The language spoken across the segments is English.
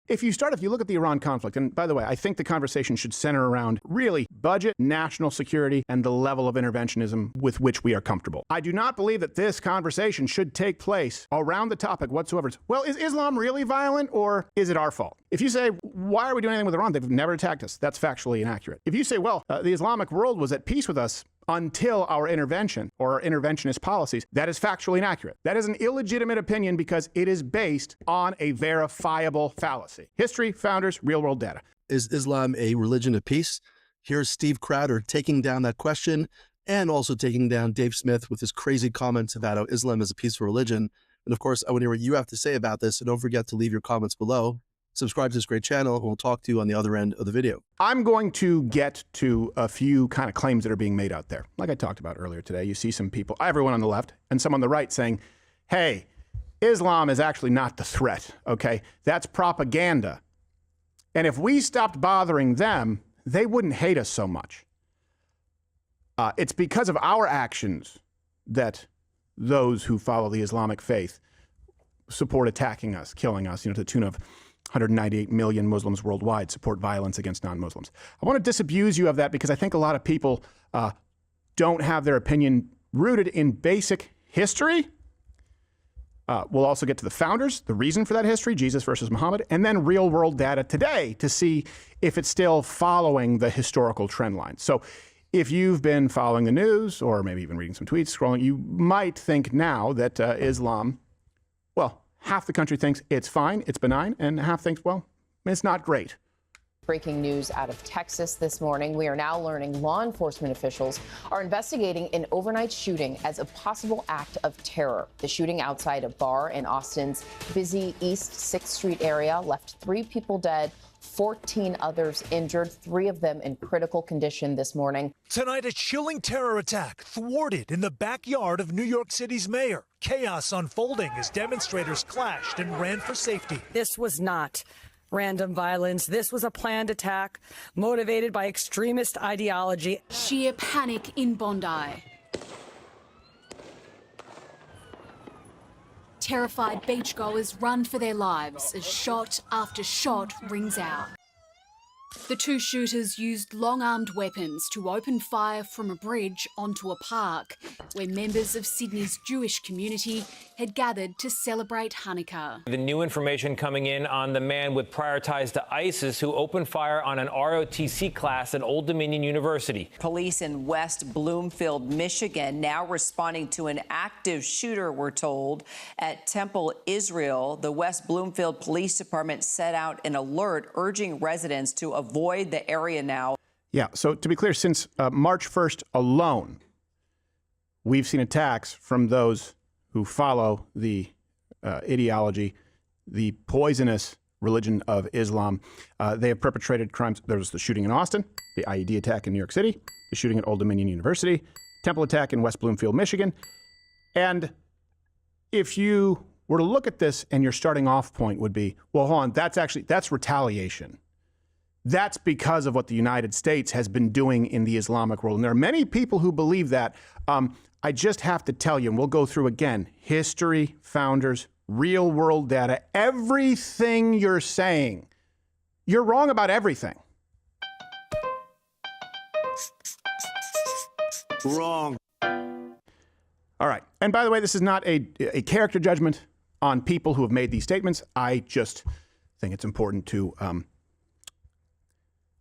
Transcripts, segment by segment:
If you look at the Iran conflict, and by the way, I think the conversation should center around really budget, national security, and the level of interventionism with which we are comfortable. I do not believe that this conversation should take place around the topic whatsoever. Well, is Islam really violent, or is it our fault? If you say, why are we doing anything with Iran? They've never attacked us. That's factually inaccurate. If you say, well, the Islamic world was at peace with us until our intervention or our interventionist policies, that is factually inaccurate. That is an illegitimate opinion because it is based on a verifiable fallacy. History, founders, real-world data. Is Islam a religion of peace? Here's Steve Crowder taking down that question and also taking down Dave Smith with his crazy comments about how Islam is a peaceful religion. And of course, I want to hear what you have to say about this. So don't forget to leave your comments below. Subscribe to this great channel, and we'll talk to you on the other end of the video. I'm going to get to a few kind of claims that are being made out there. Like I talked about earlier today, you see some people, everyone on the left and some on the right saying, hey, Islam is actually not the threat, okay? That's propaganda. And if we stopped bothering them, they wouldn't hate us so much. It's because of our actions that those who follow the Islamic faith support attacking us, killing us, to the tune of 198 million Muslims worldwide support violence against non-Muslims. I want to disabuse you of that because I think a lot of people don't have their opinion rooted in basic history. We'll also get to the founders, the reason for that history, Jesus versus Muhammad, and then real-world data today to see if it's still following the historical trend line. So if you've been following the news or maybe even reading some tweets, scrolling, you might think now that Islam, well, half the country thinks it's fine, it's benign, and half thinks, well, it's not great. Breaking news out of Texas this morning. We are now learning law enforcement officials are investigating an overnight shooting as a possible act of terror. The shooting outside a bar in Austin's busy East 6th Street area left 3 people dead, 14 others injured, 3 of them in critical condition this morning. Tonight, a chilling terror attack thwarted in the backyard of New York City's mayor. Chaos unfolding as demonstrators clashed and ran for safety. This was not random violence. This was a planned attack motivated by extremist ideology. Sheer panic in Bondi. Terrified beachgoers run for their lives as shot after shot rings out. The 2 shooters used long-armed weapons to open fire from a bridge onto a park where members of Sydney's Jewish community had gathered to celebrate Hanukkah. The new information coming in on the man with prior ties to ISIS who opened fire on an ROTC class at Old Dominion University. Police in West Bloomfield, Michigan, now responding to an active shooter, we're told, at Temple, Israel. The West Bloomfield Police Department set out an alert urging residents to avoid the area now. Yeah, so to be clear, since March 1st alone, we've seen attacks from those who follow the ideology, the poisonous religion of Islam. They have perpetrated crimes. There was the shooting in Austin, the IED attack in New York City, the shooting at Old Dominion University, Temple attack in West Bloomfield, Michigan. And if you were to look at this and your starting off point would be, well, hold on, that's retaliation. That's because of what the United States has been doing in the Islamic world. And there are many people who believe that. I just have to tell you, and we'll go through again, history, founders, real world data, everything you're saying, you're wrong about everything. Wrong. All right. And by the way, this is not a character judgment on people who have made these statements. I just think it's important to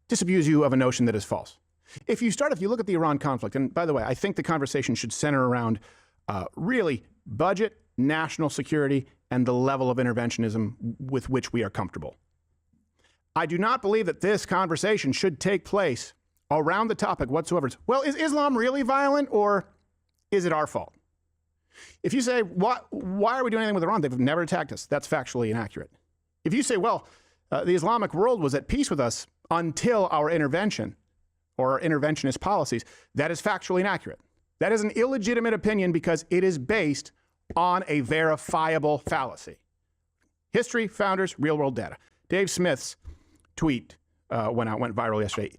disabuse you of a notion that is false. If you look at the Iran conflict, and by the way, I think the conversation should center around really budget, national security, and the level of interventionism with which we are comfortable. I do not believe that this conversation should take place around the topic whatsoever. Well, is Islam really violent, or is it our fault? If you say, why are we doing anything with Iran? They've never attacked us. That's factually inaccurate. If you say, well, the Islamic world was at peace with us until our intervention or our interventionist policies, that is factually inaccurate. That is an illegitimate opinion because it is based on a verifiable fallacy. History, founders, real-world data. Dave Smith's tweet went viral yesterday.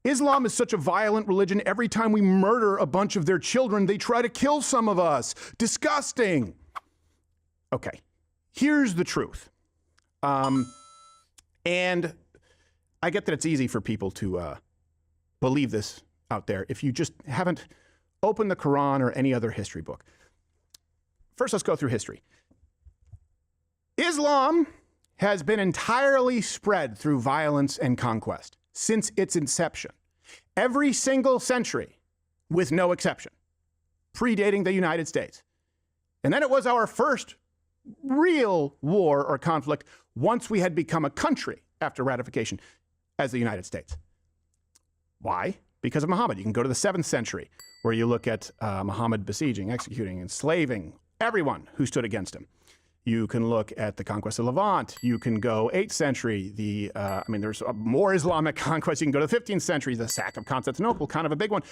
Islam is such a violent religion. Every time we murder a bunch of their children, they try to kill some of us. Disgusting. Okay, here's the truth. And I get that it's easy for people to believe this out there if you just haven't opened the Quran or any other history book. First, let's go through history. Islam has been entirely spread through violence and conquest since its inception. Every single century, with no exception, predating the United States. And then it was our first real war or conflict once we had become a country after ratification as the United States. Why? Because of Muhammad. You can go to the 7th century where you look at Muhammad besieging, executing, enslaving everyone who stood against him. You can look at the conquest of Levant. You can go 8th century. There's more Islamic conquest. You can go to the 15th century, the sack of Constantinople, kind of a big one.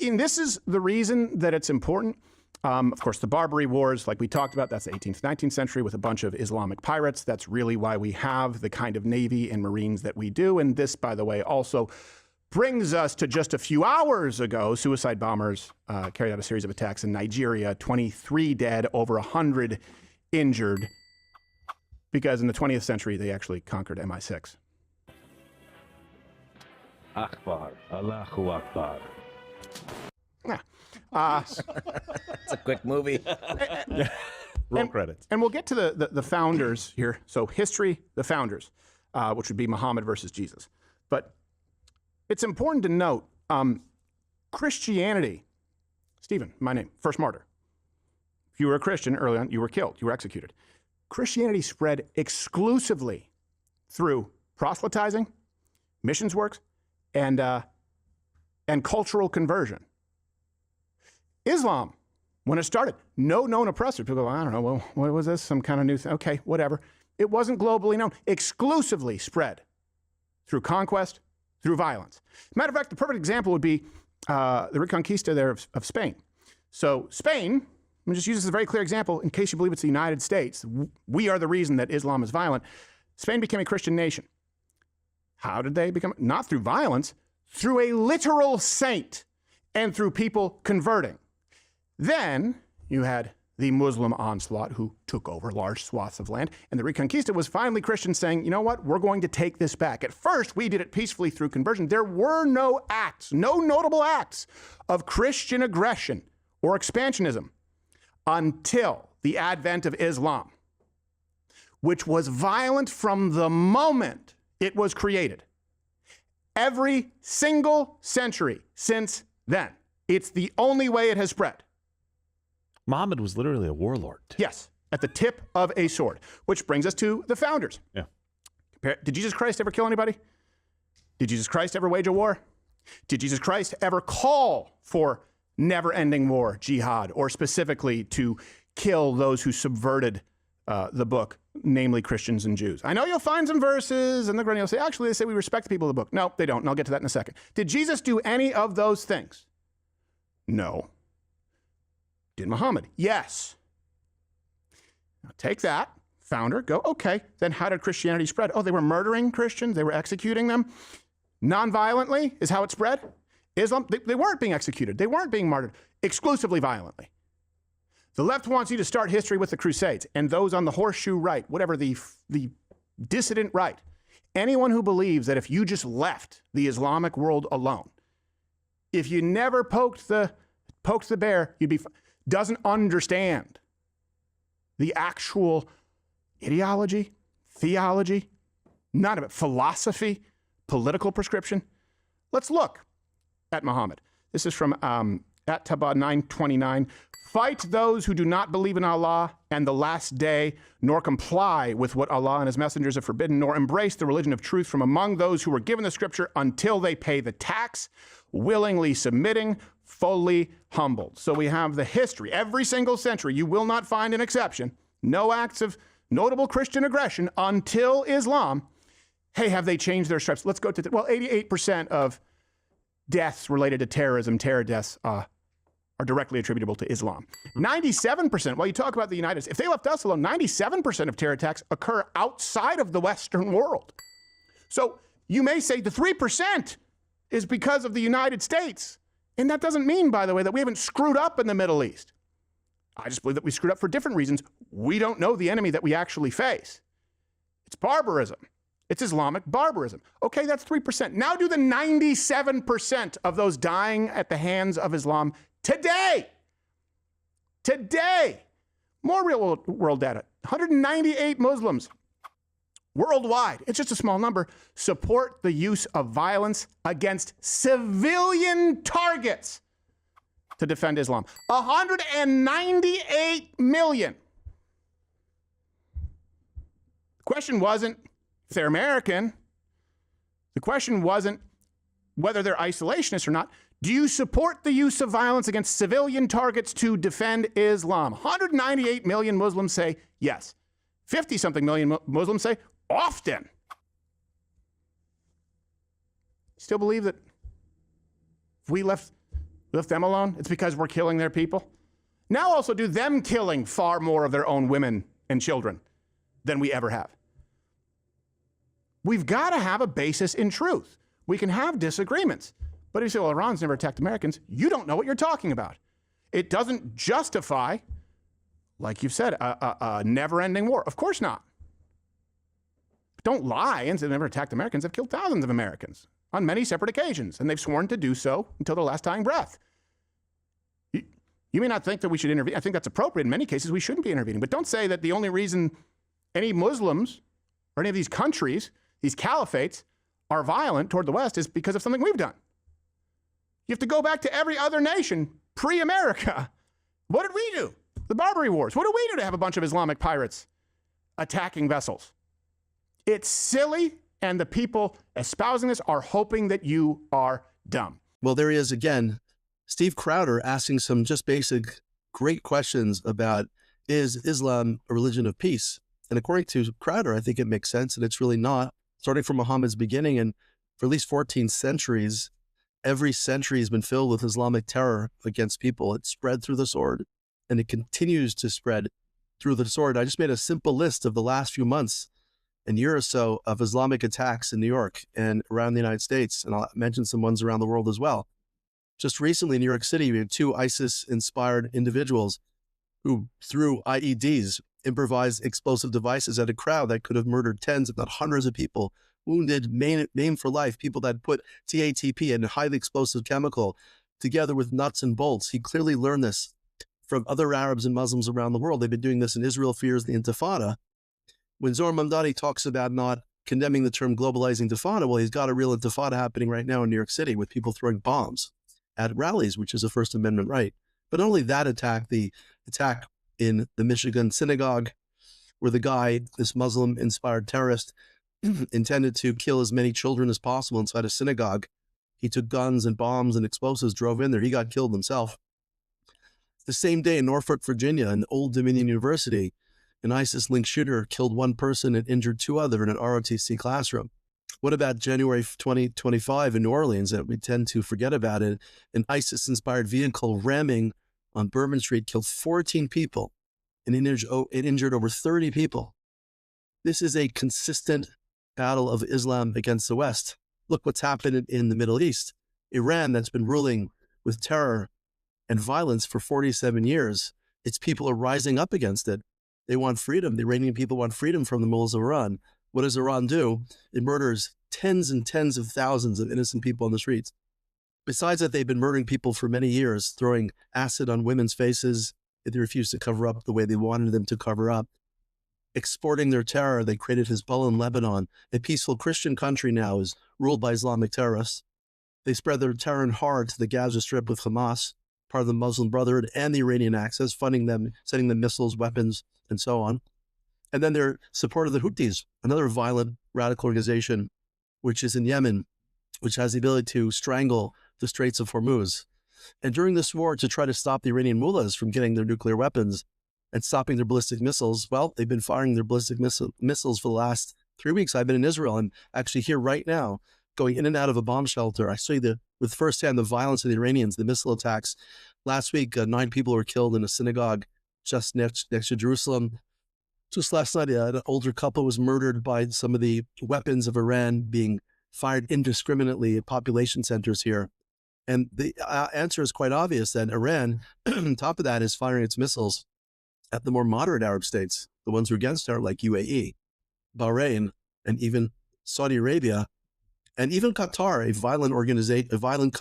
And this is the reason that it's important. Of course, the Barbary Wars, like we talked about, that's the 18th, 19th century with a bunch of Islamic pirates. That's really why we have the kind of Navy and Marines that we do. And this, by the way, also brings us to just a few hours ago. Suicide bombers carried out a series of attacks in Nigeria, 23 dead, over 100 injured, because in the 20th century, they actually conquered MI6. Akbar, Allahu Akbar. Yeah. It's a quick movie. Roll credits. And we'll get to the founders here. So history, the founders, which would be Muhammad versus Jesus. But it's important to note, Christianity, Stephen, my name, first martyr. If you were a Christian early on, you were killed, you were executed. Christianity spread exclusively through proselytizing, missions works, and cultural conversion. Islam, when it started, no known oppressor. People go, I don't know, well, what was this? Some kind of new thing? Okay, whatever. It wasn't globally known. Exclusively spread through conquest, through violence. Matter of fact, the perfect example would be the Reconquista there of Spain. So Spain, let me just use this as a very clear example in case you believe it's the United States. We are the reason that Islam is violent. Spain became a Christian nation. How did they become? Not through violence, through a literal saint and through people converting. Then you had the Muslim onslaught who took over large swaths of land. And the Reconquista was finally Christians saying, you know what, we're going to take this back. At first, we did it peacefully through conversion. There were no acts, no notable acts of Christian aggression or expansionism until the advent of Islam, which was violent from the moment it was created. Every single century since then. It's the only way it has spread. Muhammad was literally a warlord. Yes, at the tip of a sword, which brings us to the founders. Yeah. Did Jesus Christ ever kill anybody? Did Jesus Christ ever wage a war? Did Jesus Christ ever call for never-ending war, jihad, or specifically to kill those who subverted the book, namely Christians and Jews? I know you'll find some verses and you'll say, actually, they say we respect the people of the book. No, they don't, and I'll get to that in a second. Did Jesus do any of those things? No. Did Muhammad? Yes. Now take that, founder, go, okay, then how did Christianity spread? Oh, they were murdering Christians, they were executing them. Non-violently is how it spread. Islam, they weren't being executed, they weren't being martyred, exclusively violently. The left wants you to start history with the Crusades, and those on the horseshoe right, whatever the dissident right, anyone who believes that if you just left the Islamic world alone, if you never poked the bear, you'd be doesn't understand the actual ideology, theology, none of it, philosophy, political prescription. Let's look at Muhammad. This is from at Tabah 929. Fight those who do not believe in Allah and the last day, nor comply with what Allah and his messengers have forbidden, nor embrace the religion of truth from among those who were given the scripture until they pay the tax, willingly submitting, fully humbled. So we have the history. Every single century, you will not find an exception. No acts of notable Christian aggression until Islam. Hey, have they changed their stripes? Let's go to, 88% of deaths related to terrorism, terror deaths, are directly attributable to Islam. 97%, while you talk about the United States, if they left us alone, 97% of terror attacks occur outside of the Western world. So you may say the 3% is because of the United States. And that doesn't mean, by the way, that we haven't screwed up in the Middle East. I just believe that we screwed up for different reasons. We don't know the enemy that we actually face. It's barbarism. It's Islamic barbarism. Okay, that's 3%. Now do the 97% of those dying at the hands of Islam today. Today. More real world data. 198 Muslims worldwide, it's just a small number, support the use of violence against civilian targets to defend Islam. 198 million. The question wasn't if they're American. The question wasn't whether they're isolationists or not. Do you support the use of violence against civilian targets to defend Islam? 198 million Muslims say yes. 50-something million Muslims say often. Still believe that if we left them alone, it's because we're killing their people? Now also do them killing far more of their own women and children than we ever have. We've got to have a basis in truth. We can have disagreements. But if you say, well, Iran's never attacked Americans, you don't know what you're talking about. It doesn't justify, like you've said, a never-ending war. Of course not. But don't lie and say they've never attacked Americans. They've killed thousands of Americans on many separate occasions, and they've sworn to do so until their last dying breath. You may not think that we should intervene. I think that's appropriate. In many cases, we shouldn't be intervening. But don't say that the only reason any Muslims or any of these countries, these caliphates, are violent toward the West is because of something we've done. You have to go back to every other nation pre-America. What did we do? The Barbary Wars. What did we do to have a bunch of Islamic pirates attacking vessels? It's silly, and the people espousing this are hoping that you are dumb. Well, there he is again. Steve Crowder asking some just basic, great questions about, is Islam a religion of peace? And according to Crowder, I think it makes sense, and it's really not. Starting from Muhammad's beginning, and for at least 14 centuries, every century has been filled with Islamic terror against people. It spread through the sword, and it continues to spread through the sword. I just made a simple list of the last few months, a year or so, of Islamic attacks in New York and around the United States, and I'll mention some ones around the world as well. Just recently in New York City, we had 2 ISIS-inspired individuals who, through IEDs, improvised explosive devices at a crowd that could have murdered tens, if not hundreds of people, wounded, maimed for life, people that put TATP and a highly explosive chemical together with nuts and bolts. He clearly learned this from other Arabs and Muslims around the world. They've been doing this in Israel fears the Intifada. When Zohar Mamdani talks about not condemning the term globalizing Intifada, well, he's got a real Intifada happening right now in New York City with people throwing bombs at rallies, which is a First Amendment right. But not only that attack, the attack in the Michigan synagogue, where the guy, this Muslim-inspired terrorist, intended to kill as many children as possible inside a synagogue. He took guns and bombs and explosives, drove in there. He got killed himself. The same day in Norfolk, Virginia, in Old Dominion University, an ISIS-linked shooter killed 1 person and injured 2 others in an ROTC classroom. What about January 2025 in New Orleans, that we tend to forget about it? An ISIS-inspired vehicle ramming on Bourbon Street killed 14 people and it injured over 30 people. This is a consistent battle of Islam against the West. Look what's happened in the Middle East. Iran, that's been ruling with terror and violence for 47 years, its people are rising up against it. They want freedom. The Iranian people want freedom from the mullahs of Iran. What does Iran do? It murders tens and tens of thousands of innocent people on the streets. Besides that, they've been murdering people for many years, throwing acid on women's faces if they refused to cover up the way they wanted them to cover up. Exporting their terror, they created Hezbollah in Lebanon. A peaceful Christian country now is ruled by Islamic terrorists. They spread their terror and horror to the Gaza Strip with Hamas, part of the Muslim Brotherhood, and the Iranian Axis, funding them, sending them missiles, weapons, and so on. And then they're supported the Houthis, another violent radical organization, which is in Yemen, which has the ability to strangle the Straits of Hormuz. And during this war, to try to stop the Iranian mullahs from getting their nuclear weapons and stopping their ballistic missiles, well, they've been firing their ballistic missiles for the last 3 weeks. I've been in Israel. I'm actually here right now, going in and out of a bomb shelter. I saw you with firsthand the violence of the Iranians, the missile attacks. Last week, 9 people were killed in a synagogue just next to Jerusalem. Just last night, an older couple was murdered by some of the weapons of Iran being fired indiscriminately at population centers here. And the answer is quite obvious that Iran, on top of that, is firing its missiles at the more moderate Arab states, the ones who are against terror, like UAE, Bahrain, and even Saudi Arabia, and even Qatar, a violent organization, a violent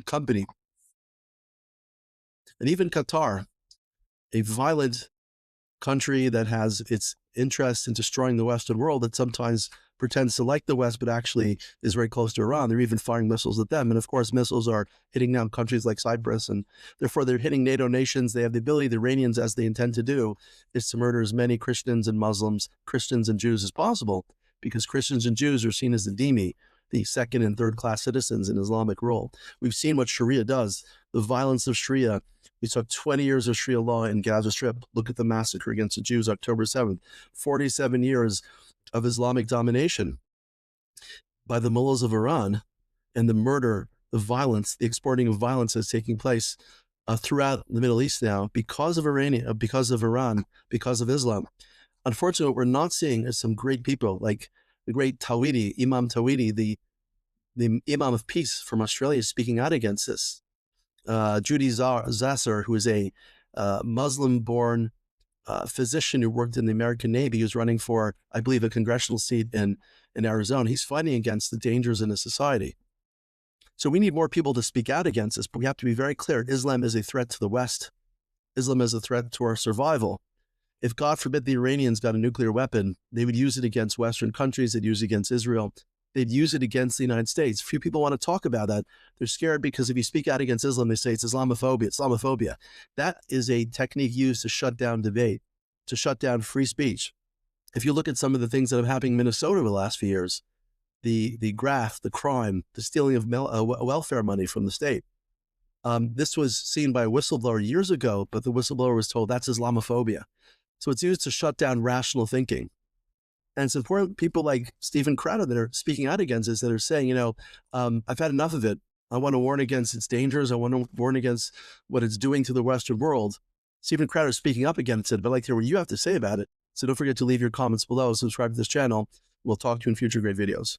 company, and even Qatar, a violent country that has its interest in destroying the Western world, that sometimes pretends to like the West, but actually is very close to Iran. They're even firing missiles at them. And of course, missiles are hitting down countries like Cyprus, and therefore they're hitting NATO nations. They have the ability, the Iranians, as they intend to do, is to murder as many Christians and Muslims, Christians and Jews as possible, because Christians and Jews are seen as the dhimmi, the second and third class citizens in Islamic rule. We've seen what Sharia does, the violence of Sharia. We saw 20 years of Sharia law in Gaza Strip. Look at the massacre against the Jews, October 7th. 47 years of Islamic domination by the mullahs of Iran, and the murder, the violence, the exporting of violence that's taking place throughout the Middle East now because of Iran, because of Islam. Unfortunately, what we're not seeing is some great people like the great Tawhidi, Imam Tawhidi, the Imam of Peace from Australia, speaking out against this. Judy Zasser, who is a Muslim-born physician who worked in the American Navy, who's running for, I believe, a congressional seat in Arizona. He's fighting against the dangers in a society. So we need more people to speak out against this, but we have to be very clear. Islam is a threat to the West. Islam is a threat to our survival. If, God forbid, the Iranians got a nuclear weapon, they would use it against Western countries. They'd use it against Israel. They'd use it against the United States. Few people want to talk about that. They're scared because if you speak out against Islam, they say it's Islamophobia, Islamophobia. That is a technique used to shut down debate, to shut down free speech. If you look at some of the things that have happened in Minnesota over the last few years, the graft, the crime, the stealing of welfare money from the state. This was seen by a whistleblower years ago, but the whistleblower was told that's Islamophobia. So it's used to shut down rational thinking. And it's important people like Stephen Crowder that are speaking out against this, that are saying, I've had enough of it. I want to warn against its dangers. I want to warn against what it's doing to the Western world. Stephen Crowder is speaking up against it, but I'd like to hear what you have to say about it. So don't forget to leave your comments below, subscribe to this channel. We'll talk to you in future great videos.